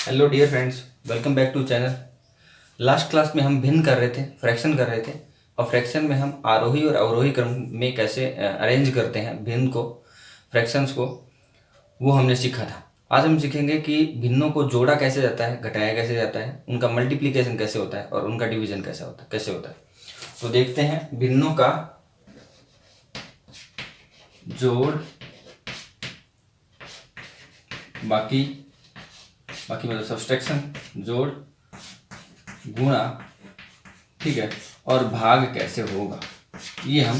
Hello dear friends, welcome back to channel. Last class में हम भिन्न कर रहे थे, फ्रैक्शन कर रहे थे। और फ्रैक्शन में हम आरोही और अवरोही क्रम में कैसे अरेंज करते हैं भिन्न को, फ्रैक्शंस को, वो हमने सीखा था। आज हम सीखेंगे कि भिन्नों को जोड़ा कैसे जाता है, घटाया कैसे जाता है, उनका मल्टीप्लिकेशन कैसे होता है और उनका डिवीजन कैसे होता है। तो देखते हैं भिन्नों का जोड़ बाकी मतलब सब्सट्रैक्शन, जोड़, गुणा, ठीक है, और भाग कैसे होगा, ये हम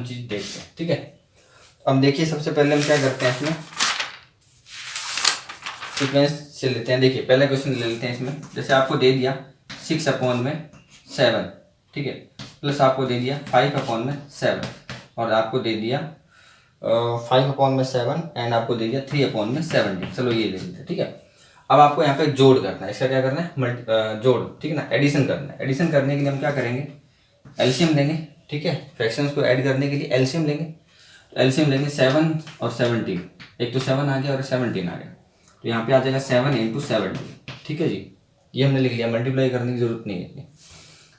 चीज देखते हैं। ठीक है, अब देखिए सबसे पहले हम क्या करते हैं, इसमें सीक्वेंस से लेते हैं। देखिए पहला क्वेश्चन ले लेते हैं। इसमें जैसे आपको दे दिया 6/7, ठीक है, प्लस आपको दे दिया 5/7 और आपको दे दिया 5/7 एंड आपको दे दिया 3/17। चलो ये ले लेते हैं। ठीक है, अब आपको यहाँ पे जोड़ करना है। इसका क्या करना है, जोड़, ठीक है ना, एडिशन करना है। एडिशन करने के लिए हम क्या करेंगे, एलसीएम लेंगे। ठीक है, फ्रैक्शंस को ऐड करने के लिए एलसीएम लेंगे। तो एलसीएम लेंगे 7 और 17। एक तो 7 आ गया और 17 आ गया, तो यहाँ पे आ जाएगा 7 × 17। ठीक है जी, ये हमने लिख लिया, मल्टीप्लाई करने की जरूरत नहीं है।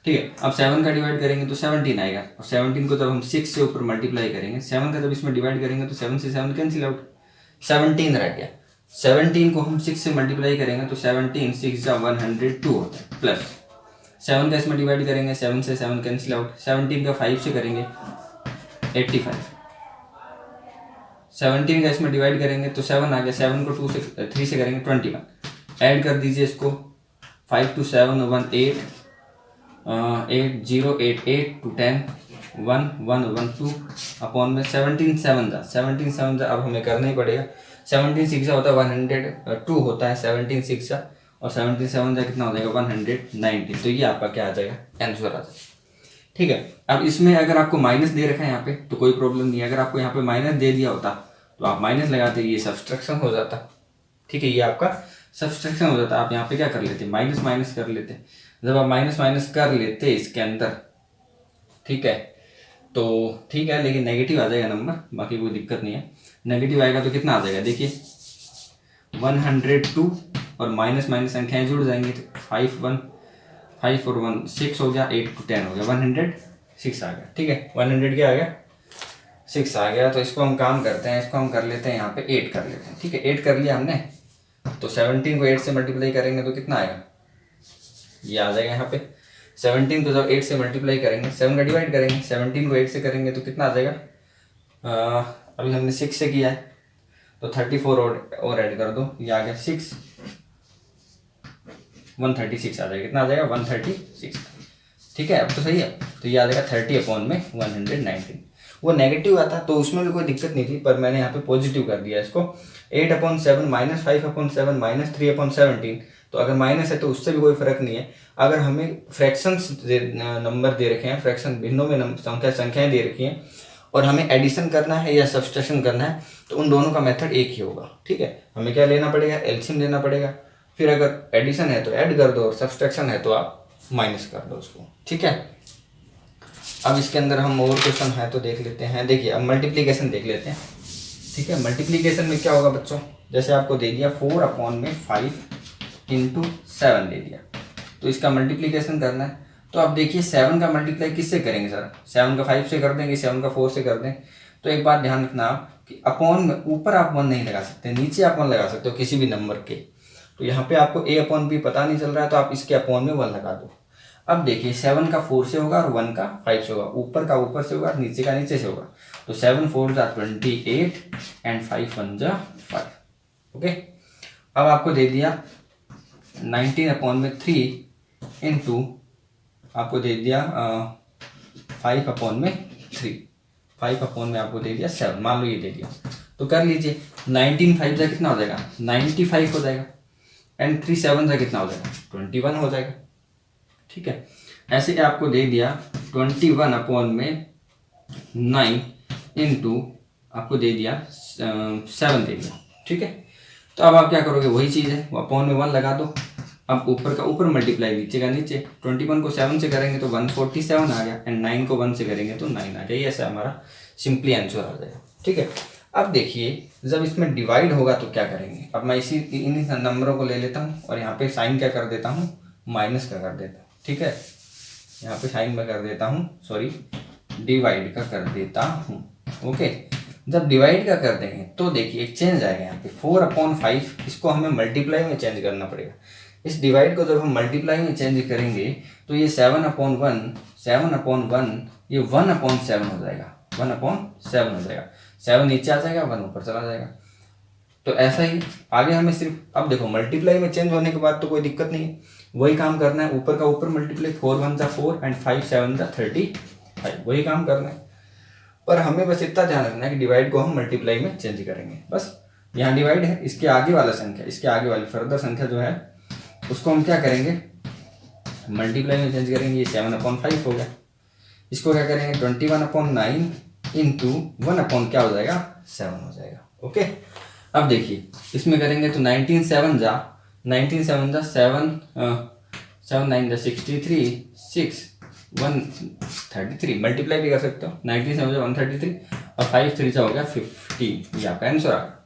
ठीक है, अब 7 का डिवाइड करेंगे तो 17 आएगा, और 17 को जब हम 6 से ऊपर मल्टीप्लाई करेंगे, 7 का जब इसमें डिवाइड करेंगे तो 7 से 7 कैंसिल आउट, 17 रह गया। 17 को हम 6 से मल्टीप्लाई करेंगे तो 17 6 102 होता है, प्लस 7 का इसमें डिवाइड करेंगे, 7 से 7 कैंसिल आउट, 17 का 5 से करेंगे 85, 17 का इसमें डिवाइड करेंगे तो 7 आ गया, 7 को 3 से करेंगे 21। ऐड कर दीजिए इसको, 5 to 7 1 8, 8 0 8 8 to 10 1 1 1 2 अपॉन में 17 7 जा। अब हमें करना ही पड़ेगा। 17 6 होता है 102 होता है, 17 6 और 17 7 जा कितना हो जाएगा 119। तो ये आपका क्या आ जाएगा, आंसर आ जाएगा। ठीक है, अब इसमें अगर आपको माइनस दे रखा है यहाँ पे तो कोई प्रॉब्लम नहीं है। अगर आपको यहाँ पे माइनस दे दिया होता तो आप माइनस लगाते, ये सब्सट्रैक्शन हो जाता। ठीक है, ये आपका सब्सट्रैक्शन हो जाता। आप यहाँ पे क्या कर लेते, माइनस माइनस कर लेते। जब आप माइनस माइनस कर लेते इसके अंदर, ठीक है, तो ठीक है, लेकिन नेगेटिव आ जाएगा नंबर, बाकी कोई दिक्कत नहीं है। नेगेटिव आएगा तो कितना आ जाएगा, देखिए 102 और माइनस माइनस संख्याएं जुड़ जाएंगी तो 5 और 1 6 हो गया, 8 to 10 हो गया, 106 आ गया। ठीक है, 100 क्या आ गया, 6 आ गया। तो इसको हम काम करते हैं, इसको हम कर लेते हैं यहाँ पे 8 कर लेते हैं। ठीक है, 8 कर लिया हमने, तो 17 को 8 से मल्टीप्लाई करेंगे तो कितना आएगा, ये आ जाएगा यहाँ पे। 17 को जब 8 से मल्टीप्लाई करेंगे, 7 का डिवाइड करेंगे, 17 को 8 से करेंगे तो कितना आ जाएगा, अभी हमने 6 से किया है तो 34 और ऐड कर दो, ये आ गया 6, 136 आ जाएगा। कितना आ जाएगा, 136। ठीक है, अब तो सही है। तो ये आ जाएगा 30/119। वो नेगेटिव आता तो उसमें भी कोई दिक्कत नहीं थी, पर मैंने यहाँ पे पॉजिटिव कर दिया इसको। 8/7 -5/7 -3/17। तो अगर माइनस है तो उससे भी कोई फर्क नहीं है। अगर हमें फ्रैक्शंस नंबर दे रखे हैं, फ्रैक्शन भिन्नों में संख्याएं दे रखी हैं और हमें एडिशन करना है या सब्सट्रैक्शन करना है, तो उन दोनों का मेथड एक ही होगा। ठीक है, हमें क्या लेना पड़ेगा, एलसीएम लेना पड़ेगा। फिर अगर एडिशन है तो ऐड कर दो और सब्सट्रैक्शन है तो आप माइनस कर दो उसको। ठीक है, अब इसके अंदर हम और क्वेश्चन है तो देख लेते हैं। देखिए अब मल्टीप्लीकेशन देख लेते हैं। ठीक है, मल्टीप्लीकेशन में क्या होगा बच्चों, जैसे आपको दे दिया 4/5 × 7 दे दिया, तो इसका मल्टीप्लीकेशन करना है। तो आप देखिए 7 का मल्टीप्लाई किससे करेंगे सर, 7 का 5 से कर देंगे, 7 का 4 से कर दें। तो एक बात ध्यान रखना आप कि अपॉन में ऊपर आप 1 नहीं लगा सकते, नीचे आप 1 लगा सकते हो किसी भी नंबर के। तो यहाँ पे आपको a/b पता नहीं चल रहा है तो आप इसके अपॉन में 1 लगा दो। अब देखिए 7 का 4 से होगा और 1 का 5 से होगा, ऊपर का ऊपर से होगा, नीचे का नीचे से होगा। तो 7 4 जा 28 एंड 5 1 जा 5। ओके, अब आपको दे दिया 19/3 इंटू आपको दे दिया 5/3, 5 में आपको दे दिया 7, मान लो ये दे दिया। तो कर लीजिए 19 5 जा कितना हो जाएगा, 95 हो जाएगा, एंड 3 7 जा कितना हो जाएगा, 21 हो जाएगा। ठीक है, ऐसे आपको दे दिया 21/9 इंटू आपको दे दिया 7 दे दिया। ठीक है, तो अब आप क्या करोगे, वही चीज़ है, अपॉन में 1 लगा दो। अब ऊपर का ऊपर मल्टीप्लाई, नीचे का नीचे। 21 को 7 से करेंगे तो 147 आ गया, एंड 9 को 1 से करेंगे तो 9 आ गया। ये ऐसा हमारा सिंपली आंसर आ जाएगा। ठीक है, अब देखिए जब इसमें डिवाइड होगा तो क्या करेंगे, अब मैं इन नंबरों को ले लेता हूँ और यहाँ पे साइन क्या कर देता हूँ, माइनस का कर देता हूँ, ठीक है। यहाँ पे साइन में कर देता हूँ, सॉरी डिवाइड का कर देता हूँ, ओके। जब डिवाइड का कर देंगे तो देखिए एक चेंज आएगा यहाँ पे 4/5, इसको हमें मल्टीप्लाई में चेंज करना पड़ेगा। इस डिवाइड को जब हम मल्टीप्लाई में चेंज करेंगे तो ये 7/1 ये 1/7 हो जाएगा, 1/7 हो जाएगा। 7 नीचे आ जाएगा, 1 ऊपर चला जाएगा। तो ऐसा ही आगे हमें सिर्फ अब देखो मल्टीप्लाई में चेंज होने के बाद तो कोई दिक्कत नहीं है, वही काम करना है, ऊपर का ऊपर मल्टीप्लाई, 4 1 4 एंड 5 7 35, वही काम करना है। पर हमें बस इतना ध्यान रखना है कि डिवाइड को हम मल्टीप्लाई में चेंज करेंगे, बस। यहाँ डिवाइड है, इसके आगे वाला संख्या, इसके आगे वाली फर्दर संख्या जो है उसको हम क्या करेंगे, मल्टीप्लाई में चेंज करेंगे। ये 7/5 हो गया, इसको क्या करेंगे 21/9 इंटू 1 क्या हो जाएगा 7 हो जाएगा, ओके। अब देखिए इसमें करेंगे तो 19 7 जा 7 7 9 63 6 133, मल्टीप्लाई भी कर सकते हो, 19 7 133 और 5 3 हो गया 15, ये आपका आंसर आ गया।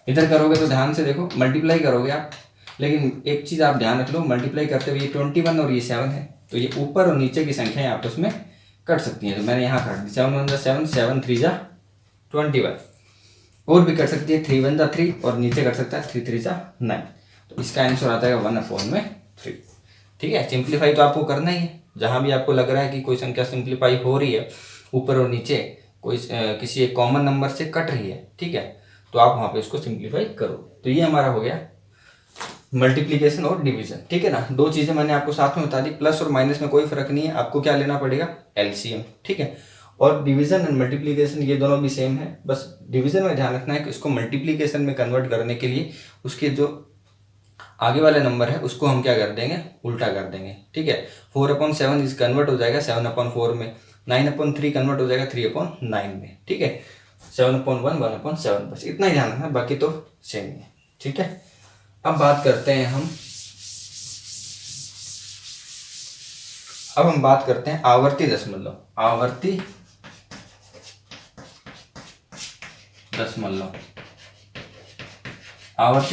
इधर करोगे तो ध्यान से देखो, मल्टीप्लाई करोगे आप, लेकिन एक चीज़ आप ध्यान रख लो, मल्टीप्लाई करते हुए ये 21 और ये 7 है, तो ये ऊपर और नीचे की संख्याएं आपस में कट सकती हैं, तो मैंने यहाँ काट दी। 7 1 7 7 3 21, और भी कट सकती है, 3 1 3 और नीचे कट सकता है 3 3 9, तो इसका आंसर आता है 1/3। ठीक है, सिंप्लीफाई तो आपको करना ही है, जहाँ भी आपको लग रहा है कि कोई संख्या सिंप्लीफाई हो रही है, ऊपर और नीचे कोई किसी एक कॉमन नंबर से कट रही है, ठीक है, तो आप वहाँ पे इसको सिंप्लीफाई करो। तो ये हमारा हो गया मल्टीप्लीकेशन और डिवीजन, ठीक है ना। दो चीज़ें मैंने आपको साथ में बता दी, प्लस और माइनस में कोई फर्क नहीं है, आपको क्या लेना पड़ेगा एलसीएम, ठीक है। और डिवीजन एंड मल्टीप्लीकेशन ये दोनों भी सेम है, बस डिवीजन में ध्यान रखना है कि इसको मल्टीप्लीकेशन में कन्वर्ट करने के लिए उसके जो आगे वाले नंबर है उसको हम क्या कर देंगे, उल्टा कर देंगे, ठीक है। 4/7 इस कन्वर्ट हो जाएगा 7/4 में, 9/3 कन्वर्ट हो जाएगा 3/9 में, ठीक है। 7/1 1/7, बस इतना ही ध्यान रखना, बाकी तो सेम ही है, ठीक है। अब बात करते हैं हम बात करते हैं आवर्ती दशमलव। आवर्ती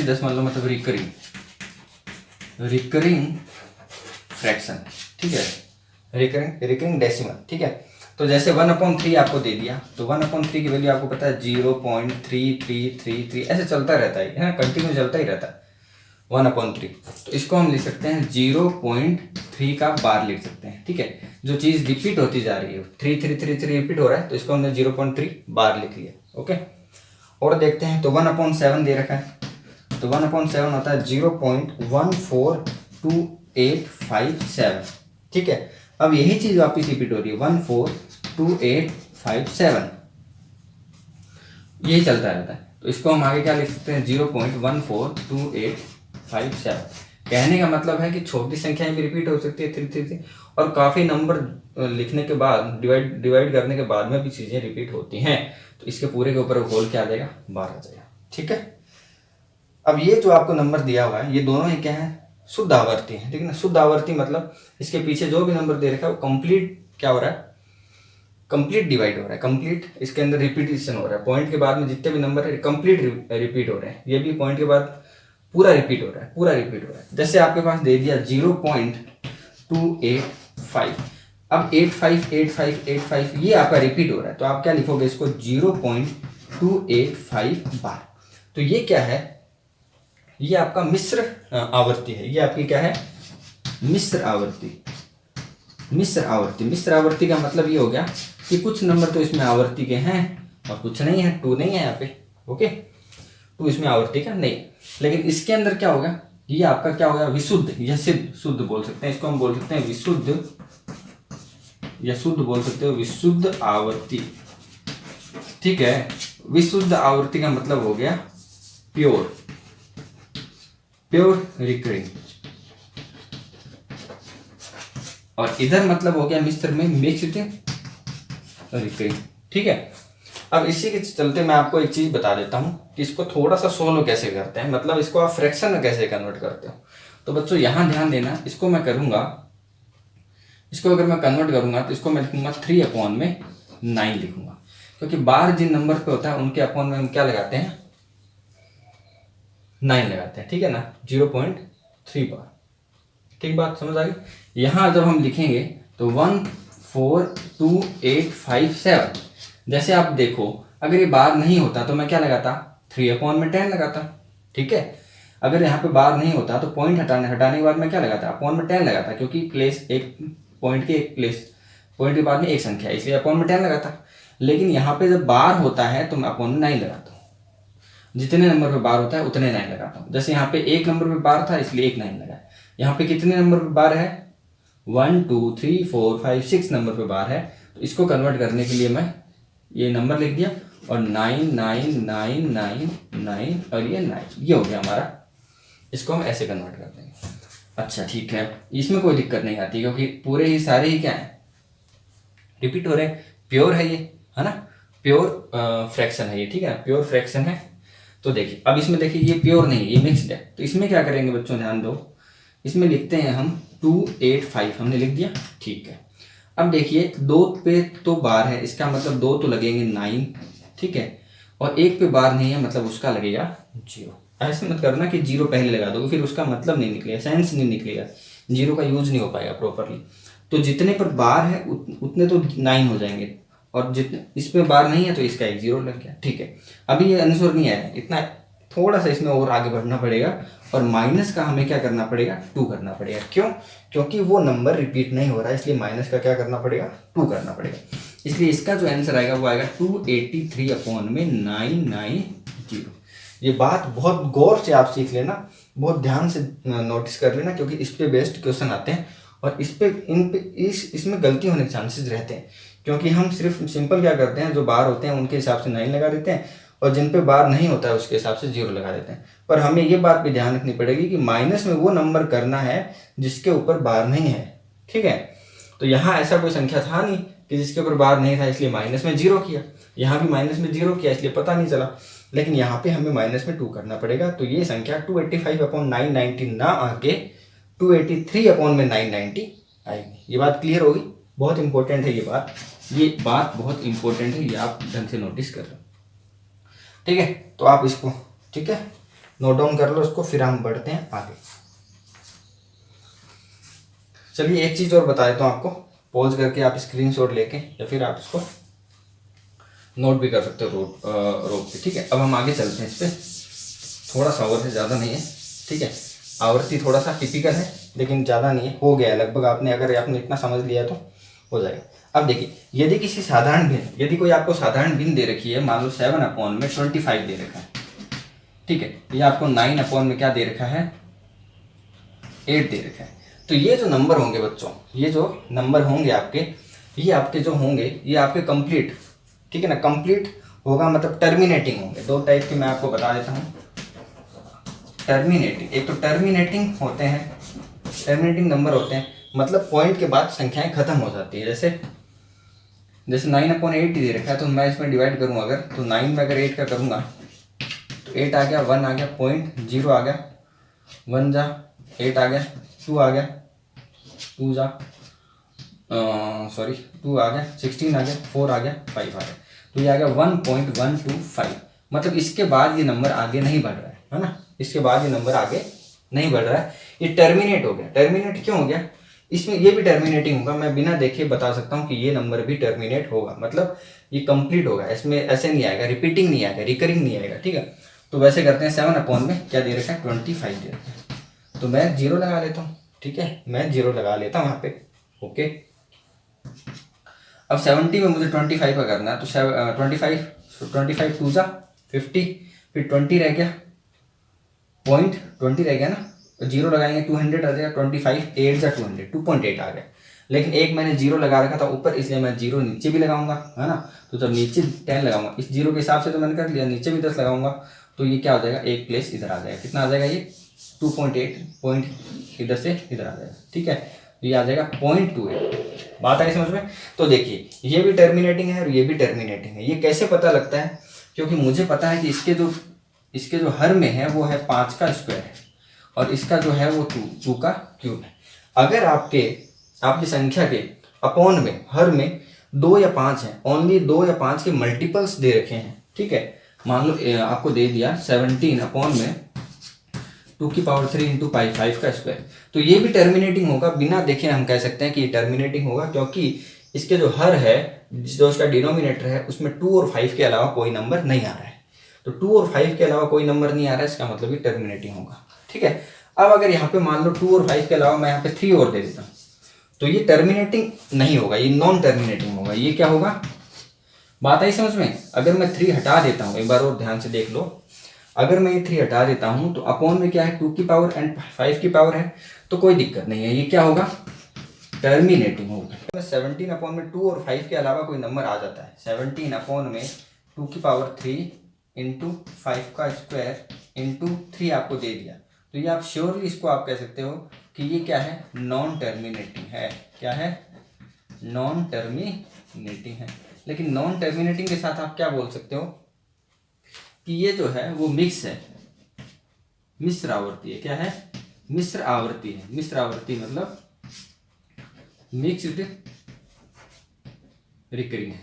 दशमलव मतलब रिकरिंग फ्रैक्शन, ठीक है, रिकरिंग डेसिमल, ठीक है। तो जैसे 1/3 आपको दे दिया, तो 1/3 की वैल्यू आपको पता है 0.3333, ऐसे चलता रहता है ना, कंटिन्यू चलता ही रहता है 1/3। तो इसको हम लिख सकते हैं 0.3 का बार लिख सकते हैं, ठीक है। जो चीज़ रिपीट होती जा रही है, 3 रिपीट हो रहा है, तो इसको हमने 0.3 बार लिख लिया, ओके। और देखते हैं, तो 1/7 दे रखा है, तो 1/7 होता है 0.142857, ठीक है। अब यही चीज़ वापिस रिपीट हो रही है 142857, यही चलता रहता है। तो इसको हम आगे क्या लिख सकते हैं 0.142857। कहने का मतलब है कि छोटी संख्याएं भी रिपीट हो सकती है 3 और काफ़ी नंबर लिखने के बाद डिवाइड करने के बाद में भी चीज़ें रिपीट होती हैं, तो इसके पूरे के ऊपर होल क्या आ जाएगा 12 आ जाएगा, ठीक है। अब ये जो आपको नंबर दिया हुआ है, ये दोनों ही क्या है शुद्ध आवर्ती है, ठीक है ना। शुद्ध आवर्ती मतलब इसके पीछे जो भी नंबर दे रखा है वो कंप्लीट क्या हो रहा है, कंप्लीट डिवाइड हो रहा है, कंप्लीट इसके अंदर रिपीटेशन हो रहा है। पॉइंट के बाद में जितने भी नंबर है कंप्लीट रिपीट हो रहे हैं, ये भी पॉइंट के बाद पूरा रिपीट हो रहा है, पूरा रिपीट हो रहा है। जैसे आपके पास दे दिया 0.285, अब 858585 ये आपका रिपीट हो रहा है, तो आप क्या लिखोगे इसको 0.285 बार। तो ये क्या है, ये आपका मिश्र आवर्ती है, ये आपकी क्या है मिश्र आवर्ती। मिश्र आवर्ती का मतलब ये हो गया कि कुछ नंबर तो इसमें आवर्ती के हैं और कुछ नहीं है, 2 नहीं है यहाँ पे, ओके, 2 इसमें आवर्ती का नहीं। लेकिन इसके अंदर क्या होगा, ये आपका क्या होगा विशुद्ध या शुद्ध बोल सकते हैं, इसको हम बोल सकते हैं विशुद्ध या शुद्ध बोल सकते हो, विशुद्ध आवर्ती, ठीक है। विशुद्ध आवर्ती का मतलब हो गया प्योर रिकरिंग, और इधर मतलब हो गया मिश्र में मिक्स्ड रिकरिंग, ठीक है। अब इसी के चलते मैं आपको एक चीज बता देता हूं कि इसको थोड़ा सा सोल्व कैसे करते हैं, मतलब इसको आप फ्रैक्शन में कैसे कन्वर्ट करते हो। तो बच्चों यहां ध्यान देना, इसको मैं करूंगा, इसको अगर मैं कन्वर्ट करूंगा तो इसको मैं लिखूंगा 3/9 लिखूंगा। क्योंकि बार जिन नंबर पे होता है उनके अपॉन में हम क्या लगाते हैं, 9 लगाते हैं, ठीक है ना, 0.3 बार। ठीक बात समझ आ गई। यहाँ जब हम लिखेंगे तो 1 4 2 8 5 7, जैसे आप देखो अगर ये बार नहीं होता तो मैं क्या लगाता, 3/10 लगाता, ठीक है। अगर यहाँ पे बार नहीं होता तो पॉइंट हटाने के बाद मैं क्या लगाता, अपॉन में 10 लगाता, क्योंकि प्लेस एक पॉइंट के एक प्लेस पॉइंट के बाद में एक संख्या है, इसलिए अपॉन में 10 लगाता। लेकिन यहाँ पे जब बार होता है तो मैं अपॉन में 9 लगाता हूँ, जितने नंबर पे बार होता है उतने 9 लगाता हूँ। जैसे यहाँ पे एक नंबर पे बार था इसलिए एक 9 लगा। यहाँ पे कितने नंबर पे बार है, 1 2 3 4 5 6 नंबर पे बार है, तो इसको कन्वर्ट करने के लिए मैं ये नंबर लिख दिया और 9 9 9 9 9 और ये 9, ये हो गया हमारा। इसको हम ऐसे कन्वर्ट कर देंगे। अच्छा ठीक है, इसमें कोई दिक्कत नहीं आती क्योंकि पूरे ही सारे ही क्या है, रिपीट हो रहे हैं, प्योर है ये, है ना, प्योर फ्रैक्शन है ये, ठीक है, प्योर फ्रैक्शन है। तो देखिए अब इसमें देखिए ये प्योर नहीं है, ये मिक्स्ड है, तो इसमें क्या करेंगे बच्चों, ध्यान दो, इसमें लिखते हैं हम 285, हमने लिख दिया, ठीक है। अब देखिए 2 पे तो बार है, इसका मतलब 2 तो लगेंगे 9, ठीक है, और 1 पे बार नहीं है मतलब उसका लगेगा 0। ऐसे मत करना कि 0 पहले लगा दो, फिर उसका मतलब नहीं निकलेगा, सेंस नहीं निकलेगा, 0 का यूज नहीं हो पाएगा प्रॉपरली। तो जितने पर बार है उतने तो 9 हो जाएंगे, और जितने इस पे बार नहीं है तो इसका एक 0 लग गया, ठीक है। अभी ये आंसर नहीं आया, इतना थोड़ा सा इसमें और आगे बढ़ना पड़ेगा, और माइनस का हमें क्या करना पड़ेगा, 2 करना पड़ेगा। क्यों, क्योंकि वो नंबर रिपीट नहीं हो रहा है, इसलिए माइनस का क्या करना पड़ेगा, 2 करना पड़ेगा। इसलिए इसका जो आंसर आएगा वो आएगा 283/990। ये बात बहुत गौर से आप सीख लेना, बहुत ध्यान से नोटिस कर लेना, क्योंकि इस पे बेस्ड क्वेश्चन आते हैं और इसमें गलती होने के चांसेस रहते हैं, क्योंकि हम सिर्फ सिंपल क्या करते हैं, जो बार होते हैं उनके हिसाब से 9 लगा देते हैं, और जिन पे बार नहीं होता है उसके हिसाब से 0 लगा देते हैं। पर हमें ये बात भी ध्यान रखनी पड़ेगी कि माइनस में वो नंबर करना है जिसके ऊपर बार नहीं है, ठीक है। तो यहाँ ऐसा कोई संख्या था नहीं कि जिसके ऊपर बार नहीं था, इसलिए माइनस में 0 किया, यहाँ भी माइनस में 0 किया, इसलिए पता नहीं चला। लेकिन यहाँ पे हमें माइनस में 2 करना पड़ेगा, तो ये संख्या 285/990 ना आके 283/990 आएगी। ये बात क्लियर होगी, बहुत इंपॉर्टेंट है ये बात बहुत इंपॉर्टेंट है, ये आप ढंग से नोटिस कर लो, ठीक है। तो आप इसको, ठीक है, नोट डाउन कर लो इसको, फिर हम बढ़ते हैं आगे। चलिए एक चीज़ और बता देता हूँ आपको, पॉज करके आप स्क्रीनशॉट लेके या फिर आप इसको नोट भी कर सकते हो रोक पे, ठीक है। अब हम आगे चलते हैं इस पर, थोड़ा सा और है, ज़्यादा नहीं है, ठीक है। आवृत्ति थोड़ा सा टिपिकल है लेकिन ज़्यादा नहीं है, हो गया है लगभग, अगर आपने इतना समझ लिया तो हो जाएगा। अब देखिए, यदि किसी साधारण भिन्न, यदि कोई आपको साधारण भिन्न दे रखी है, मान लो 7/25 दे रखा है, ठीक है, ये आपको 9 में क्या दे रखा है, 8 दे रखा है। तो ये जो नंबर होंगे बच्चों, ये जो नंबर होंगे आपके, ये आपके जो होंगे ये आपके कंप्लीट, ठीक है ना, कंप्लीट होगा मतलब टर्मिनेटिंग होंगे। 2 टाइप के मैं आपको बता देता हूँ, टर्मिनेटिंग, एक तो टर्मिनेटिंग होते हैं, टर्मिनेटिंग नंबर होते हैं, मतलब पॉइंट के बाद संख्याएं खत्म हो जाती है। जैसे 9/8 दे रखा है, तो मैं इसमें डिवाइड करूँ अगर, तो 9 में अगर 8 का करूँगा तो 8 आ गया, 1 आ गया, पॉइंट 0 आ गया, 1 जा 8 आ गया, 2 आ गया, 2 जा 2 आ गया, 16 आ गया, 4 आ गया, 5 आ गया, तो ये आ गया 1.125। मतलब इसके बाद ये नंबर आगे नहीं बढ़ रहा है ना, इसके बाद ये नंबर आगे नहीं बढ़ रहा है, ये टर्मिनेट हो गया। टर्मिनेट क्यों हो गया, इसमें ये भी टर्मिनेटिंग होगा, मैं बिना देखे बता सकता हूँ कि ये नंबर भी टर्मिनेट होगा, मतलब ये कंप्लीट होगा, इसमें ऐसे नहीं आएगा, रिपीटिंग नहीं आएगा, रिकरिंग नहीं आएगा, ठीक है। तो वैसे करते हैं, 7 में क्या दे रखा है, 25 दे रखा है, तो मैं 0 लगा लेता हूँ, ठीक है, मैं 0 लगा लेता हूँ यहाँ पे, ओके। अब 70 में मुझे 25 का करना है, तो 25 2 जा 50, फिर 20 रह गया, पॉइंट 20 रह गया ना, 0 लगाएंगे 200 आ जाएगा, 25 8 जा 200, 2.8 आ गया। लेकिन एक मैंने 0 लगा रखा था ऊपर, इसलिए मैं 0 नीचे भी लगाऊंगा, है ना। तो जब नीचे 10 लगाऊंगा, इस 0 के हिसाब से तो मैंने कर लिया, नीचे भी 10 लगाऊंगा, तो ये क्या हो जाएगा, एक प्लेस इधर आ जाएगा, कितना आ जाएगा, ये 2.8 पॉइंट इधर से इधर आ जाएगा, ठीक है। तो ये आ जाएगा 0.28। बात आई समझ में। तो देखिए ये भी टर्मिनेटिंग है और ये भी टर्मिनेटिंग है। ये कैसे पता लगता है, क्योंकि मुझे पता है कि इसके जो हर में है वो है 5 का स्क्वायर है, और इसका जो है वो 2 का क्यूब है। अगर आपकी संख्या के अपॉन में, हर में 2 या 5 है, ओनली 2 या 5 के मल्टीपल्स दे रखे हैं, ठीक है। मान लो आपको दे दिया 17 अपॉन में 2⁻³ इंटू पाई 5 का स्क्वायर, तो ये भी टर्मिनेटिंग होगा, बिना देखे हम कह सकते हैं कि ये टर्मिनेटिंग होगा, क्योंकि इसके जो हर है, जो इसका डिनोमिनेटर है, उसमें 2 और 5 के अलावा कोई नंबर नहीं आ रहा है। तो 2 और 5 के अलावा कोई नंबर नहीं आ रहा है, इसका मतलब ये टर्मिनेटिंग होगा, ठीक है। अब अगर यहाँ पे मान लो 2 और 5 के अलावा मैं यहाँ पे 3 और दे देता हूँ, तो ये टर्मिनेटिंग नहीं होगा, ये नॉन टर्मिनेटिंग होगा। ये क्या होगा, बात आई समझ में। अगर मैं 3 हटा देता हूँ, एक बार और ध्यान से देख लो, अगर मैं ये 3 हटा देता हूँ तो अपॉन में क्या है, 2 की पावर एंड 5 की पावर है, तो कोई दिक्कत नहीं है, ये क्या होगा, टर्मिनेटिंग होगा। 17 अपॉन में 2 और 5 के अलावा कोई नंबर आ जाता है, 17 अपॉन में 2⁻³ इंटू 5 का स्क्वायर इंटू 3 आपको दे दिया, तो ये आप श्योरली इसको आप कह सकते हो कि ये क्या है, नॉन टर्मिनेटिंग है। क्या है, नॉन टर्मिनेटिंग है। लेकिन नॉन टर्मिनेटिंग के साथ आप क्या बोल सकते हो कि ये जो है वो मिक्स है, मिश्र आवर्ती है। क्या है, मिश्र आवर्ती है। मिश्र आवर्ती मतलब मिक्स्ड रिकरिंग है।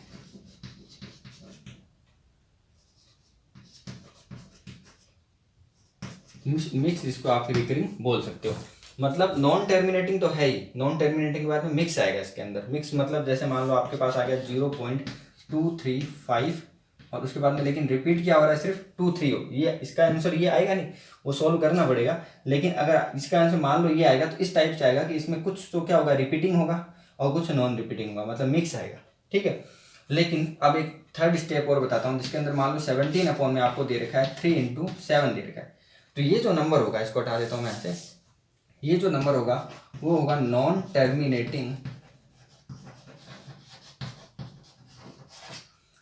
मिक्स इसको आप रिकरिंग बोल सकते हो। मतलब नॉन टर्मिनेटिंग तो है ही, नॉन टर्मिनेटिंग के बाद में मिक्स आएगा इसके अंदर। मिक्स मतलब जैसे मान लो आपके पास आ गया 0.235 और उसके बाद में लेकिन रिपीट क्या हो रहा है, सिर्फ 2 3 हो, ये इसका आंसर ये आएगा नहीं, वो सॉल्व करना पड़ेगा। लेकिन अगर इसका आंसर मान लो ये आएगा तो इस टाइप से आएगा कि इसमें कुछ तो क्या होगा, रिपीटिंग होगा और कुछ नॉन रिपीटिंग होगा, मतलब मिक्स आएगा, ठीक है। लेकिन अब एक थर्ड स्टेप और बताता हूँ, जिसके अंदर मान लो 17 अपॉन में आपको दे रखा है 3 × 7 दे रखा है, तो ये जो नंबर होगा, इसको हटा देता हूँ मैं ऐसे, ये जो नंबर होगा वो होगा नॉन टर्मिनेटिंग।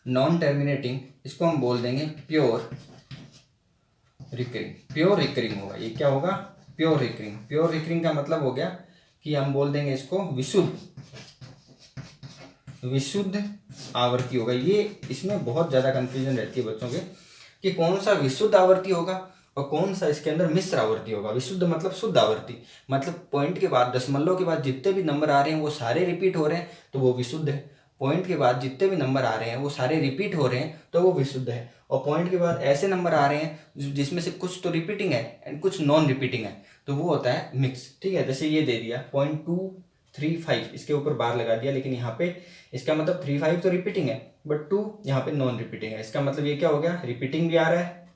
नॉन टर्मिनेटिंग इसको हम बोल देंगे प्योर रिकरिंग। प्योर रिकरिंग होगा, ये क्या होगा, प्योर रिकरिंग। प्योर रिकरिंग का मतलब हो गया कि हम बोल देंगे इसको विशुद्ध आवर्ती होगा। ये इसमें बहुत ज़्यादा कंफ्यूजन रहती है बच्चों के कि कौन सा विशुद्ध आवर्ती होगा और कौन सा इसके अंदर मिश्र आवर्ती होगा। विशुद्ध मतलब शुद्ध आवर्ती, मतलब पॉइंट के बाद, दशमलव के बाद जितने भी नंबर आ रहे हैं वो सारे रिपीट हो रहे हैं तो वो विशुद्ध है। पॉइंट के बाद जितने भी नंबर आ रहे हैं वो सारे रिपीट हो रहे हैं तो वो विशुद्ध है। और पॉइंट के बाद ऐसे नंबर आ रहे हैं जिसमें से कुछ तो रिपीटिंग है एंड कुछ नॉन रिपीटिंग है, तो वो होता है मिक्स, ठीक है। जैसे ये दे दिया 0.235, इसके ऊपर बार लगा दिया, लेकिन यहाँ पे इसका मतलब 35 तो रिपीटिंग है बट 2 यहाँ पे नॉन रिपीटिंग है। इसका मतलब ये क्या हो गया, रिपीटिंग भी आ रहा है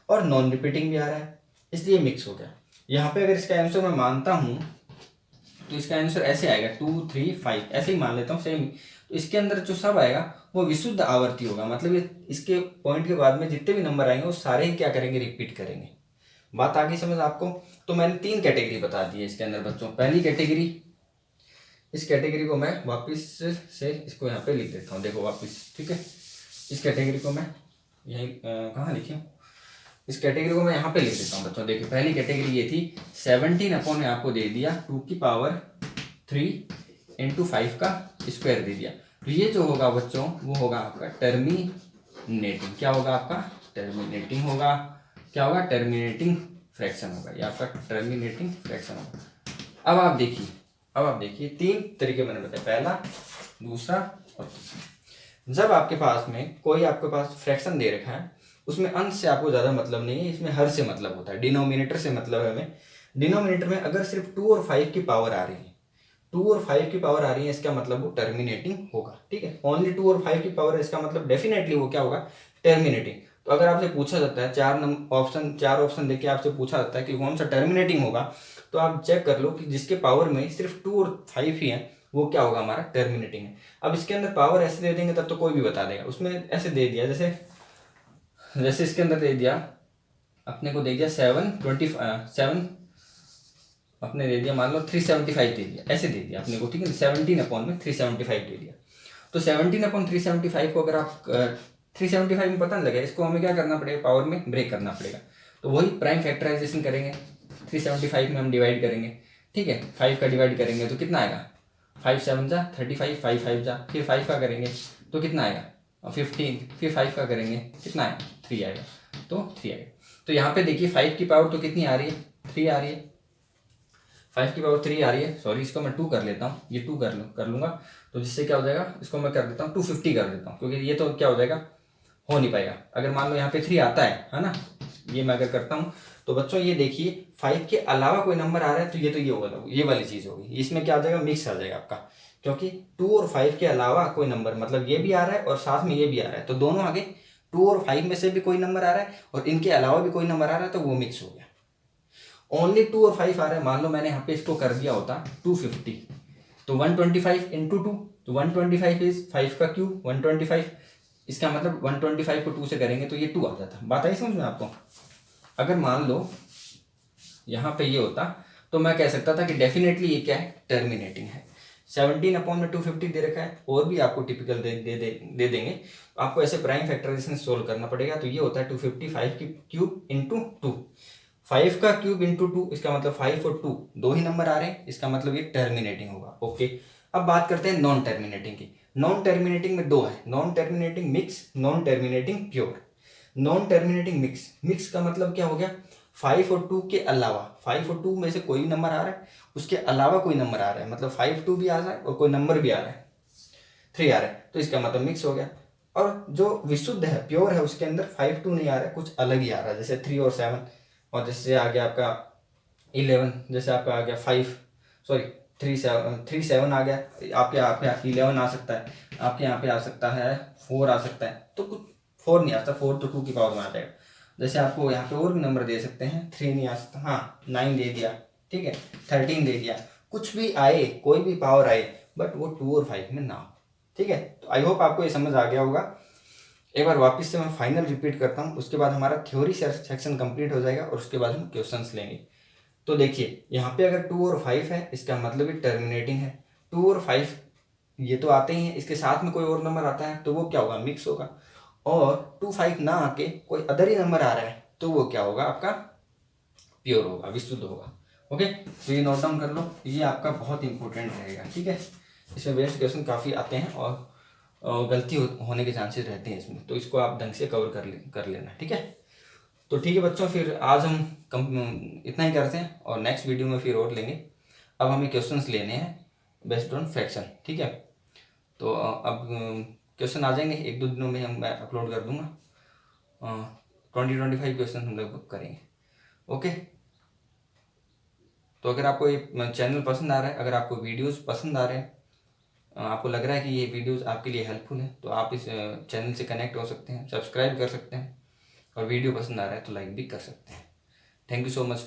और नॉन रिपीटिंग भी आ रहा है, इसलिए मिक्स हो गया। यहाँ पे अगर इसका आंसर मैं मानता हूँ तो इसका आंसर ऐसे आएगा 2 3 5, ऐसे ही मान लेता हूँ सेम। तो इसके अंदर जो सब आएगा वो विशुद्ध आवर्ती होगा, मतलब ये इसके पॉइंट के बाद में जितने भी नंबर आएंगे वो सारे ही क्या करेंगे, रिपीट करेंगे। बात आ गई समझ आपको। तो मैंने 3 कैटेगरी बता दी है इसके अंदर बच्चों। पहली कैटेगरी, इस कैटेगरी को मैं वापस से इसको यहाँ पे लिख देता हूँ, देखो वापस, ठीक है। इस कैटेगरी को मैं यहीं कहाँ लिखी हूँ, इस कैटेगरी को मैं यहाँ पे लिख देता हूँ बच्चों। देखिए पहली कैटेगरी ये थी 17 अपॉन में आपको दे दिया 2⁻³ इंटू 5 का स्क्वायर दे दिया, तो ये जो होगा बच्चों वो होगा आपका टर्मिनेटिंग। क्या होगा आपका, टर्मिनेटिंग होगा। क्या होगा, टर्मिनेटिंग फ्रैक्शन होगा, ये आपका टर्मिनेटिंग फ्रैक्शन होगा। अब आप देखिए 3 तरीके मैंने बताया, पहला, दूसरा और तीसरा। जब आपके पास में कोई आपके पास फ्रैक्शन दे रखा है, उसमें अंश से आपको ज़्यादा मतलब नहीं है, इसमें हर से मतलब होता है, डिनोमिनेटर से मतलब है हमें। डिनोमिनेटर में अगर सिर्फ 2 और 5 की पावर आ रही है, 2 और 5 की पावर आ रही है, इसका मतलब वो टर्मिनेटिंग होगा, ठीक है। ओनली 2 और 5 की पावर है, इसका मतलब डेफिनेटली वो क्या होगा, टर्मिनेटिंग। तो अगर आपसे पूछा जाता है 4 ऑप्शन देके आपसे पूछा जाता है कि कौन सा टर्मिनेटिंग होगा, तो आप चेक कर लो कि जिसके पावर में सिर्फ 2 और 5 ही है वो क्या होगा, हमारा टर्मिनेटिंग है। अब इसके अंदर पावर ऐसे दे देंगे तब तो कोई भी बता देगा। उसमें ऐसे दे दिया, जैसे इसके अंदर दे दिया, अपने को दे दिया 7 अपने दे दिया, मान लो 375 दे दिया, ऐसे दे दिया अपने को, ठीक है। 17 अपॉन में 375 दे दिया, तो 17 अपॉन 375 को अगर आप 375 में पता नहीं लगे, इसको हमें क्या करना पड़ेगा, पावर में ब्रेक करना पड़ेगा। तो वही प्राइम फैक्टराइजेशन करेंगे, 375 में हम डिवाइड करेंगे, ठीक है। 5 का डिवाइड करेंगे तो कितना आएगा, 5 7 जा 35, 5 5 जा, फिर 5 का करेंगे तो कितना आएगा, 15, फिर 5 का करेंगे कितना आएगा, 3 आएगा, तो 3 आएगा। तो यहाँ पे देखिए 5 की पावर तो कितनी आ रही है, 3 आ रही है, 5 की पावर 3 आ रही है। सॉरी, इसको मैं 2 कर लेता हूँ, ये 2 कर लूँगा, तो जिससे क्या हो जाएगा, इसको मैं कर देता हूँ 250 कर देता हूँ, क्योंकि ये तो क्या हो जाएगा, हो नहीं पाएगा। अगर मान लो यहाँ पे 3 आता है ना, ये मैं अगर करता हूँ तो बच्चों ये देखिए 5 के अलावा कोई नंबर आ रहा है तो ये होगा, ये वाली चीज़ होगी। इसमें क्या आ जाएगा, मिक्स आ जाएगा आपका, क्योंकि 2 और 5 के अलावा कोई नंबर, मतलब ये भी आ रहा है और साथ में ये भी आ रहा है, तो दोनों आगे 2 और 5 में से भी कोई नंबर आ रहा है और इनके अलावा भी कोई नंबर आ रहा है, तो वो मिक्स हो गया। ओनली 2 और 5 आ रहा है, मान लो मैंने यहाँ पे इसको कर दिया होता 250, तो 125 इंटू 2, तो 125 इज 5 का क्यूब 125, इसका मतलब 125 को 2 से करेंगे तो ये 2 आ जाता। बात आई समझ में आपको? अगर मान लो यहाँ पे ये होता तो मैं कह सकता था कि डेफिनेटली ये क्या है, टर्मिनेटिंग है। 17/250 दे रखा है, और भी आपको टिपिकल दे देंगे। आपको ऐसे प्राइम फैक्टराइजेशन सोल्व करना पड़ेगा। तो ये होता है 255 की क्यूब इंटू 2, 5 का क्यूब इंटू 2, इसका मतलब 5 और 2 दो ही नंबर आ रहे हैं, इसका मतलब ये टर्मिनेटिंग होगा। ओके, अब बात करते हैं नॉन टर्मिनेटिंग की। नॉन टर्मिनेटिंग में दो है, non terminating mix, non terminating pure. Non terminating mix, mix का मतलब क्या हो गया, 5 और 2 के अलावा, 5 और 2 में से कोई नंबर आ रहा है, उसके अलावा कोई नंबर आ रहा है, मतलब 5 2 भी आ रहा है और कोई नंबर भी आ रहा है, 3 आ रहा है, तो इसका मतलब मिक्स हो गया। और जो विशुद्ध है, प्योर है, उसके अंदर 5 2 नहीं आ रहा है, कुछ अलग ही आ रहा है, जैसे 3 और 7, और जैसे आ गया आपका 11, जैसे आपका आ गया 5, सॉरी 3 7 आ गया, आपके यहाँ पे 11 आ सकता है, आपके यहाँ पे आ सकता है 4 आ सकता है, तो कुछ 4 नहीं आता, 4 तो 2 की पावर में आ जाएगा। जैसे आपको यहाँ पे और भी नंबर दे सकते हैं, 3 नहीं आ सकता, हाँ 9 दे दिया, ठीक है, 13 दे दिया, कुछ भी आए, कोई भी पावर आए, बट वो 2 और 5 में ना हो, ठीक है। तो आई होप आपको ये समझ आ गया होगा। एक बार वापस से मैं फाइनल रिपीट करता हूँ, उसके बाद हमारा थ्योरी सेक्शन कंप्लीट हो जाएगा और उसके बाद हम क्वेश्चंस लेंगे। तो देखिए यहाँ पे अगर 2 और 5 है, इसका मतलब ये टर्मिनेटिंग है। 2 और 5 ये तो आते ही हैं, इसके साथ में कोई और नंबर आता है तो वो क्या होगा, मिक्स होगा। और 2 5 ना आके कोई अदर ही नंबर आ रहा है तो वो क्या होगा, आपका प्योर होगा, विशुद्ध होगा। ओके, तो ये नोट डाउन कर लो, ये आपका बहुत इंपॉर्टेंट रहेगा, ठीक है। इसमें वेस्ट क्वेश्चन काफ़ी आते हैं और गलती होने के चांसेस रहते हैं इसमें, तो इसको आप ढंग से कवर कर लेना, ठीक है। तो ठीक है बच्चों, फिर आज हम इतना ही करते हैं और नेक्स्ट वीडियो में फिर और लेंगे। अब हमें क्वेश्चंस लेने हैं बेस्ड ऑन फ्रैक्शन, ठीक है। तो अब क्वेश्चन आ जाएंगे, 1-2 दिनों में मैं अपलोड कर दूंगा। 20-25 क्वेश्चन हम लगभग करेंगे। ओके, तो अगर आपको ये चैनल पसंद आ रहा है, अगर आपको वीडियोस पसंद आ रहे हैं, आपको लग रहा है कि ये वीडियोस आपके लिए हेल्पफुल है, तो आप इस चैनल से कनेक्ट हो सकते हैं, सब्सक्राइब कर सकते हैं, और वीडियो पसंद आ रहा है तो लाइक भी कर सकते हैं। Thank you so much friend.